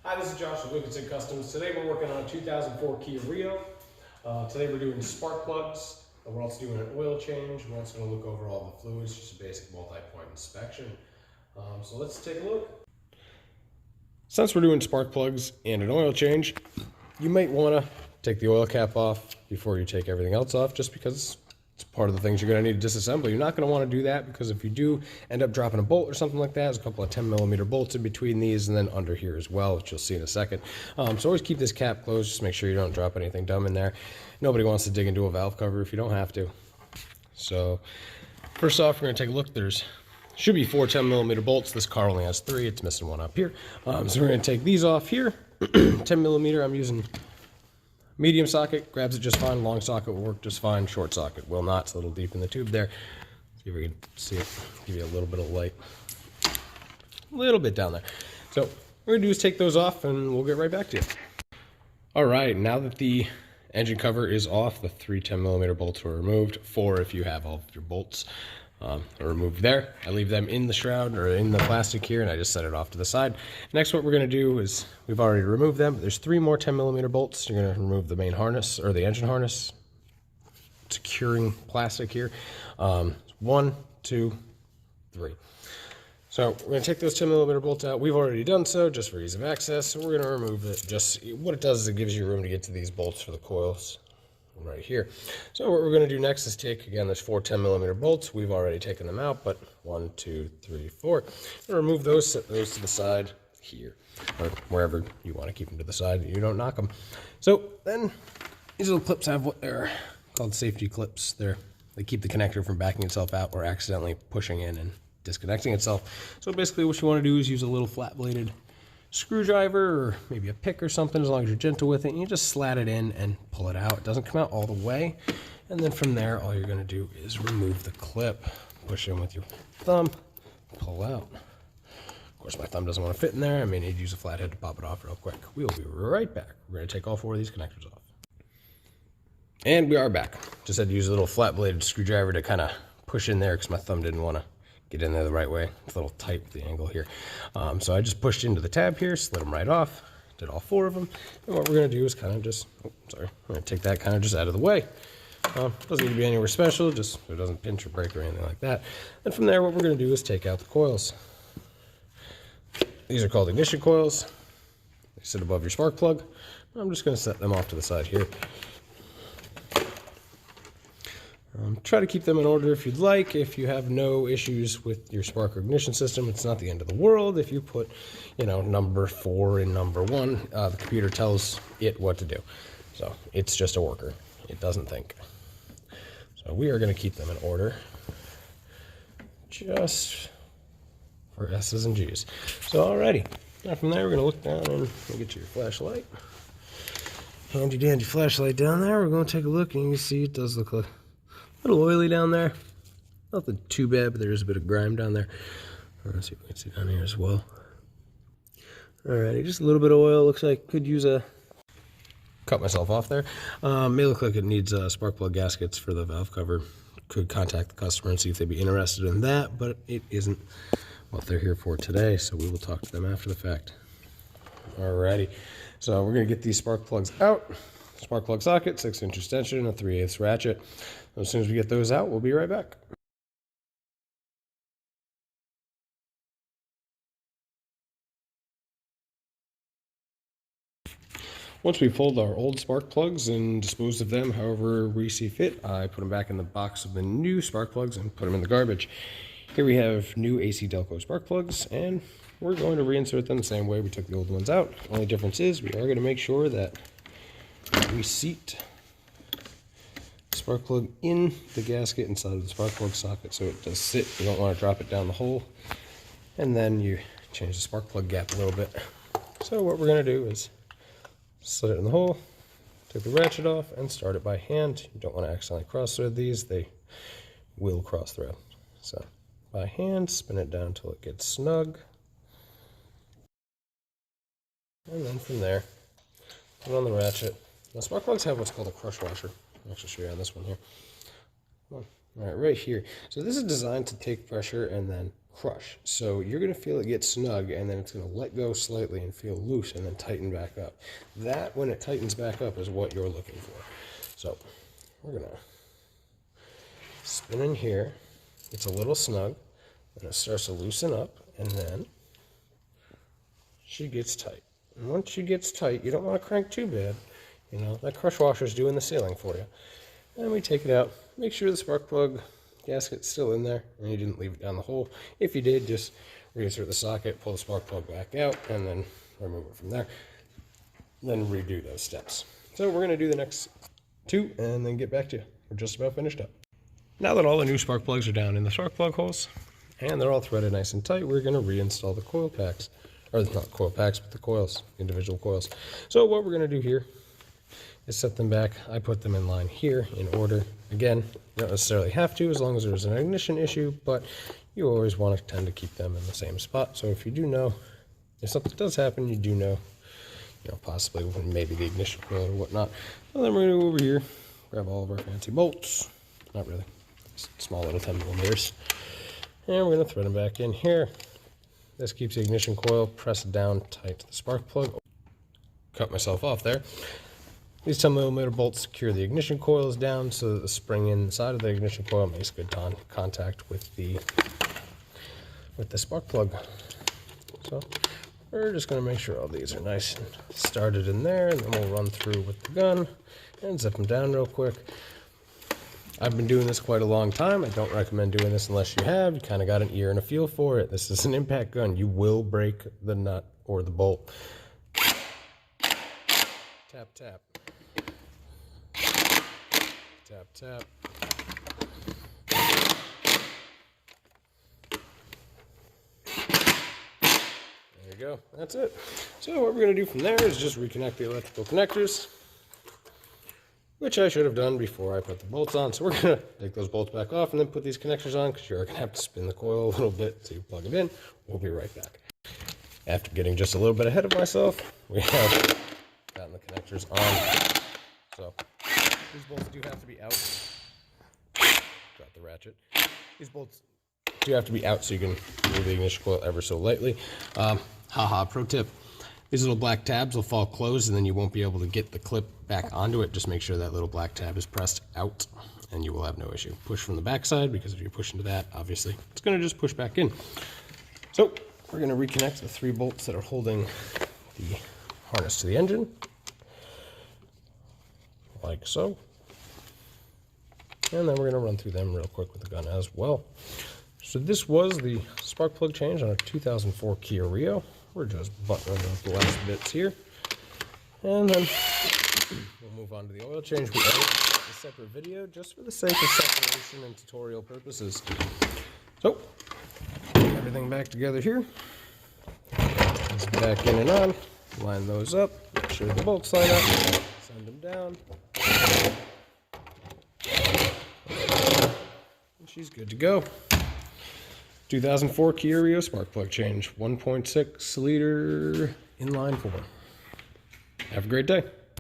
Hi, this is Josh with Lucas & Customs. Today we're working on a 2004 Kia Rio. Today we're doing spark plugs. We're also doing an oil change. We're also going to look over all the fluids, just a basic multi-point inspection. So let's take a look. Since we're doing spark plugs and an oil change, you might want to take the oil cap off before you take everything else off, just because it's part of the things you're going to need to disassemble. You're not going to want to do that because if you do end up dropping a bolt or something like that, there's a couple of 10mm bolts in between these and then under here as well, which you'll see in a second. So always keep this cap closed, just make sure you don't drop anything dumb in there. Nobody wants to dig into a valve cover if you don't have to. So first off, we're going to take a look. There's should be 4 10mm bolts. This car only has 3. It's missing one up here. So we're going to take these off here. 10mm, I'm using medium socket, grabs it just fine. Long socket will work just fine. Short socket will not. It's a little deep in the tube there. See if we can see it. Give you a little bit of light. A little bit down there. So what we're going to do is take those off and we'll get right back to you. All right, now that the engine cover is off, the 3 10mm bolts were removed. 4 if you have all of your bolts are removed there. I leave them in the shroud or in the plastic here, and I just set it off to the side. Next, what we're going to do is, we've already removed them. There's 3 more 10mm bolts. You're going to remove the main harness, or the engine harness, securing plastic here. 1, 2, 3. So we're going to take those 10mm bolts out. We've already done so, just for ease of access. So we're going to remove it. Just what it does is it gives you room to get to these bolts for the coils right here. So what we're going to do next is take, again, there's 4 10mm bolts. We've already taken them out, but 1, 2, 3, 4. And remove those, set those to the side here, or wherever you want to keep them to the side. You don't knock them. So then these little clips have what they're called safety clips. They keep the connector from backing itself out or accidentally pushing in and disconnecting itself. So basically what you want to do is use a little flat bladed screwdriver or maybe a pick or something, as long as you're gentle with it, and you just slat it in and pull it out. It doesn't come out all the way, and then from there all you're going to do is remove the clip, push in with your thumb, pull out. Of course my thumb doesn't want to fit in there. I may need to use a flathead to pop it off real quick. We'll be right back. We're going to take all 4 of these connectors off, and we are back. Just had to use a little flat bladed screwdriver to kind of push in there because my thumb didn't want to get in there the right way. It's a little tight with the angle here. So I just pushed into the tab here, slid them right off, did all 4 of them. And what we're going to do is kind of just, I'm going to take that kind of just out of the way. Doesn't need to be anywhere special, just so it doesn't pinch or break or anything like that. And from there, what we're going to do is take out the coils. These are called ignition coils. They sit above your spark plug. I'm just going to set them off to the side here. Try to keep them in order if you'd like. If you have no issues with your spark ignition system, it's not the end of the world. If you put, number 4 in number 1, the computer tells it what to do. So it's just a worker. It doesn't think. So we are going to keep them in order, just for S's and G's. So alrighty. Now from there, we're going to look down and we'll get you your flashlight. Handy dandy flashlight down there. We're going to take a look, and you can see it does look like a little oily down there. Nothing too bad, but there's a bit of grime down there. Let's see if we can see down here as well. Alrighty, just a little bit of oil. Looks like could use a... Cut myself off there. May look like it needs spark plug gaskets for the valve cover. Could contact the customer and see if they'd be interested in that, but it isn't what they're here for today, so we will talk to them after the fact. Alrighty, so we're going to get these spark plugs out. Spark plug socket, 6-inch extension, a 3/8 ratchet. As soon as we get those out, we'll be right back. Once we pulled our old spark plugs and disposed of them however we see fit, I put them back in the box of the new spark plugs and put them in the garbage. Here we have new AC Delco spark plugs, and we're going to reinsert them the same way we took the old ones out. Only difference is we are going to make sure that we seat the spark plug in the gasket inside of the spark plug socket so it does sit. You don't want to drop it down the hole. And then you change the spark plug gap a little bit. So what we're going to do is slid it in the hole, take the ratchet off, and start it by hand. You don't want to accidentally cross thread these. They will cross thread. So by hand, spin it down until it gets snug. And then from there, put on the ratchet. Now spark plugs have what's called a crush washer. I'll actually show you on this one here. All right, right here. So this is designed to take pressure and then crush. So you're going to feel it get snug, and then it's going to let go slightly and feel loose and then tighten back up. That, when it tightens back up, is what you're looking for. So we're going to spin in here. It's a little snug, and it starts to loosen up, and then she gets tight. And once she gets tight, you don't want to crank too bad. You know, that crush washer is doing the sealing for you. And we take it out. Make sure the spark plug gasket's still in there, and you didn't leave it down the hole. If you did, just reinsert the socket, pull the spark plug back out, and then remove it from there. Then redo those steps. So we're going to do the next two, and then get back to you. We're just about finished up. Now that all the new spark plugs are down in the spark plug holes, and they're all threaded nice and tight, we're going to reinstall the coil packs. Or not coil packs, but the coils, individual coils. So what we're going to do here is set them back. I put them in line here in order. Again, you don't necessarily have to as long as there's an ignition issue, but you always want to tend to keep them in the same spot. So if you do know, if something does happen, you do know, possibly maybe the ignition coil or whatnot. And then we're going to go over here, grab all of our fancy bolts. Not really, small little 10 millimeters. And we're going to thread them back in here. This keeps the ignition coil pressed down tight to the spark plug. Cut myself off there. These 10mm bolts secure the ignition coils down so that the spring inside of the ignition coil makes good contact with the spark plug. So we're just going to make sure all these are nice and started in there, and then we'll run through with the gun and zip them down real quick. I've been doing this quite a long time. I don't recommend doing this unless you have. You kind of got an ear and a feel for it. This is an impact gun. You will break the nut or the bolt. Tap, tap. Tap, tap. There you go. That's it. So what we're going to do from there is just reconnect the electrical connectors, which I should have done before I put the bolts on. So we're going to take those bolts back off and then put these connectors on, because you're going to have to spin the coil a little bit to plug it in. We'll be right back. After getting just a little bit ahead of myself, we have gotten the connectors on. So these bolts do have to be out. Drop the ratchet. These bolts do have to be out so you can move the ignition coil ever so lightly. Pro tip. These little black tabs will fall closed, and then you won't be able to get the clip back onto it. Just make sure that little black tab is pressed out, and you will have no issue. Push from the back side, because if you push into that, obviously, it's going to just push back in. So we're going to reconnect the 3 bolts that are holding the harness to the engine, like so. And then we're going to run through them real quick with the gun as well. So this was the spark plug change on a 2004 Kia Rio. We're just buttoning up the last bits here. And then we'll move on to the oil change. We edited a separate video just for the sake of separation and tutorial purposes. So, everything back together here. It's back in and on. Line those up. Make sure the bolts line up. Send them down. And she's good to go. 2004 Kia Rio spark plug change, 1.6 liter inline 4. Have a great day.